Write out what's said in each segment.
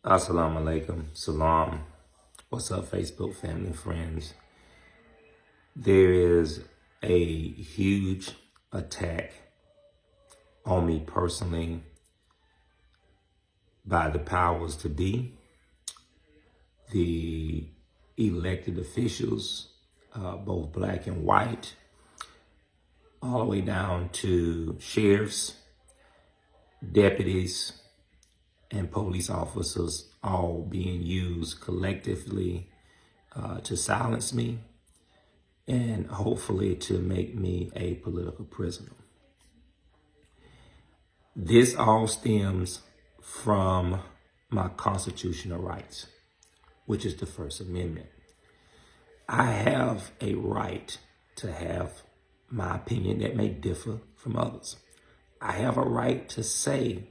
Assalamu alaikum. Salam. What's up, Facebook family and friends? There is a huge attack on me personally by the powers to be, the elected officials, both black and white, all the way down to sheriffs, deputies, and police officers, all being used collectively to silence me and hopefully to make me a political prisoner. This all stems from my constitutional rights, which is the First Amendment. I have a right to have my opinion that may differ from others. I have a right to say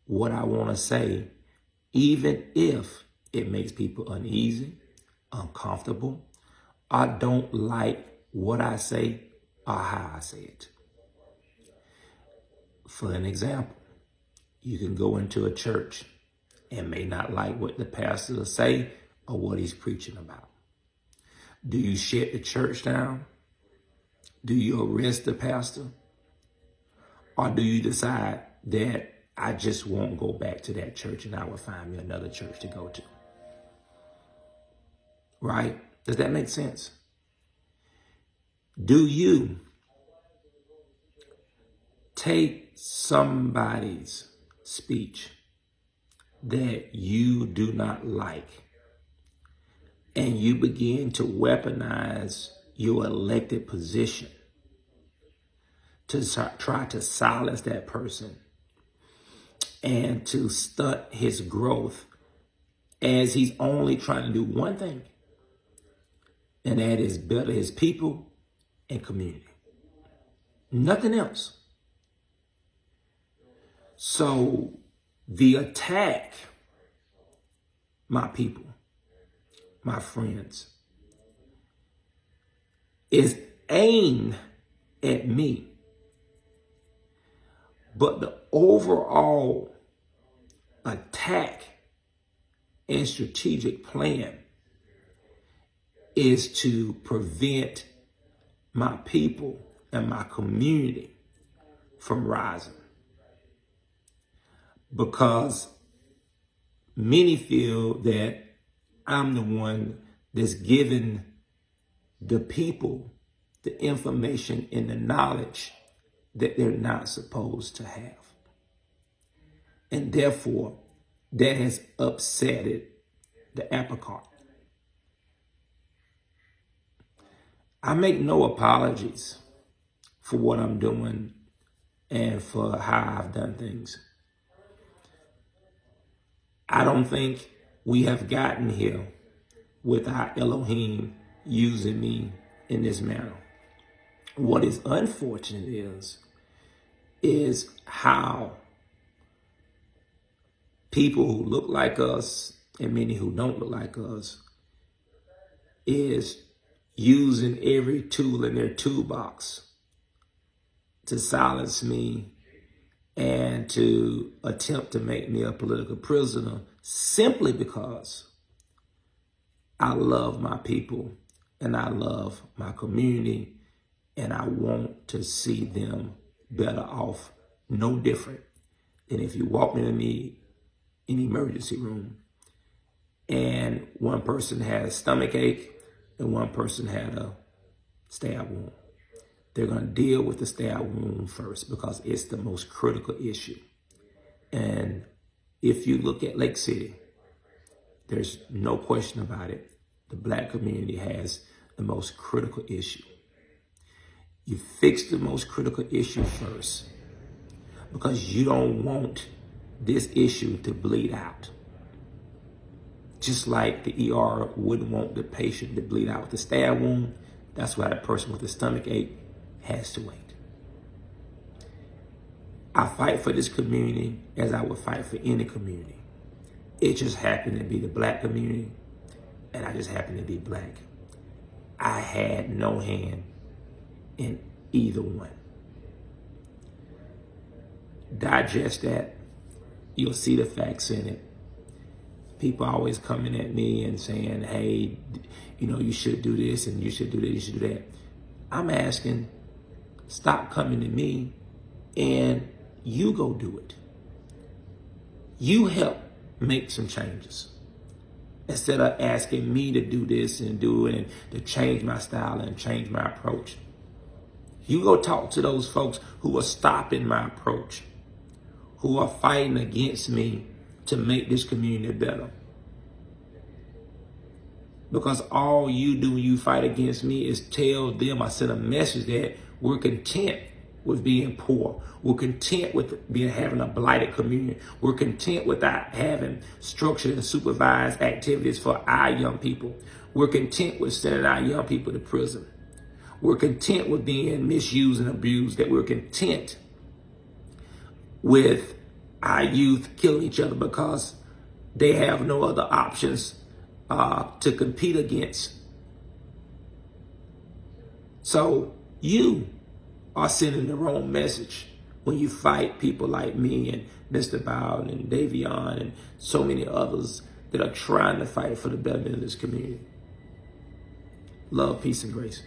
what I want to say, even if it makes people uneasy, uncomfortable, or don't like what I say or how I say it. For an example, you can go into a church and may not like what the pastor say or what he's preaching about. Do you shut the church down? Do you arrest the pastor? Or do you decide that I just won't go back to that church and I will find me another church to go to? Right? Does that make sense? Do you take somebody's speech that you do not like and you begin to weaponize your elected position to try to silence that person and to stunt his growth, as he's only trying to do one thing, and that is better his people and community. Nothing else. So the attack, my people, my friends, is aimed at me. But the overall attack and strategic plan is to prevent my people and my community from rising. Because many feel that I'm the one that's giving the people the information and the knowledge that they're not supposed to have. And therefore, that has upsetted the apple cart. I make no apologies for what I'm doing and for how I've done things. I don't think we have gotten here without Elohim using me in this manner. What is unfortunate is how people who look like us and many who don't look like us is using every tool in their toolbox to silence me and to attempt to make me a political prisoner simply because I love my people and I love my community and I want to see them better off, no different than if you walked into me in the emergency room and one person had a stomach ache and one person had a stab wound. They're going to deal with the stab wound first because it's the most critical issue. And if you look at Lake City, there's no question about it. The black community has the most critical issue. You fix the most critical issue first because you don't want this issue to bleed out. Just like the ER wouldn't want the patient to bleed out with a stab wound, that's why the person with a stomach ache has to wait. I fight for this community as I would fight for any community. It just happened to be the black community, and I just happened to be black. I had no hand in either one. Digest that. You'll see the facts in it. people always coming at me and saying, hey, you know, you should do this and you should do that, you should do that. I'm asking, stop coming to me and you go do it. You help make some changes. Instead of asking me to do this and do it and to change my style and change my approach. You go talk to those folks who are stopping my approach, who are fighting against me to make this community better. Because all you do when you fight against me is tell them, I send a message that we're content with being poor. We're content with having a blighted community. We're content without having structured and supervised activities for our young people. We're content with sending our young people to prison. We're content with being misused and abused. That we're content with our youth killing each other because they have no other options to compete against. So you are sending the wrong message when you fight people like me and Mr. Bowden and Davion and so many others that are trying to fight for the betterment of this community. Love, peace, and grace.